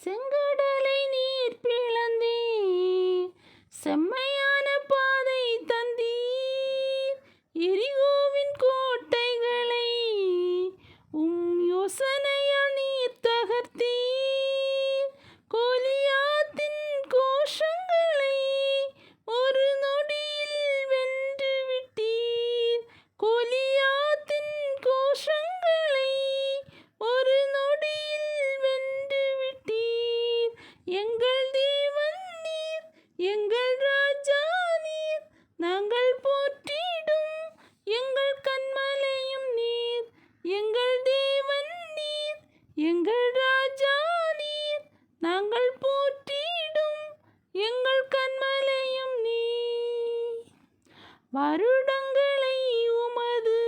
செங்கடலை நீர் பிளந்தீர், செம்மையான பாதை தந்தீர். எரிகோவின் கோட்டைகளை யோசனையால் நீர் தகர்த்தீர். கோலியாத்தின் கோஷங்களை ஒரு நொடியில் வென்று விட்டீர். கோலியாத்தின் கோஷங்களை ஒரு நொடியில் வென்று விட்டீர். எங்கள் தேவன் நீர், எங்கள் ராஜா நீர், நாங்கள் போற்றிடும் எங்கள் கன்மலையும் நீர். எங்கள் தேவன் நீர், எங்கள் ராஜா நீர், நாங்கள் போற்றிடும் எங்கள் கன்மலையும் நீர். வருடங்களை உமது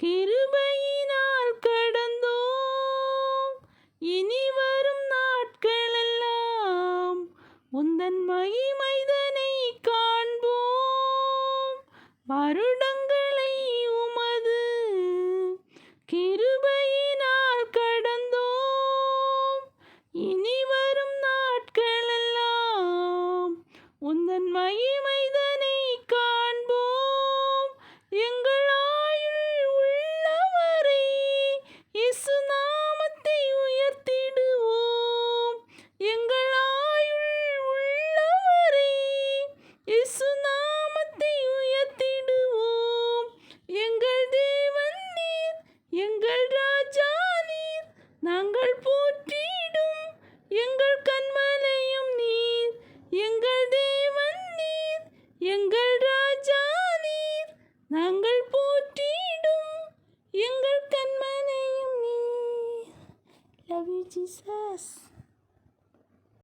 கிருபையினால் கடந்தோம், இனி வரும் நாட்களெல்லாம் உந்தன் மகிமைதனை காண்போம். வருடங்களை உமது கிருபையினால் கடந்தோம், இனி வரும் நாட்களெல்லாம் உந்தன் மகிமைதனை காண்போம். எங்கள் ஆயுள் உள்ளவரை இயேசு நாமத்தை உயர்த்திடுவோம். எங்கள் ஆயுள் உள்ளவரை இயேசு நாமத்தை உயர்த்திடுவோம். எங்கள் தேவன் நீர், எங்கள் ராஜா நீர், நாங்கள் போற்றிடும் எங்கள் கன்மலையும் நீர். எங்கள் தேவன் நீர், எங்கள் ராஜா நீர், நாங்கள் போற்றிடும் எங்கள் கன்மலையும் நீர். Love you, Jesus.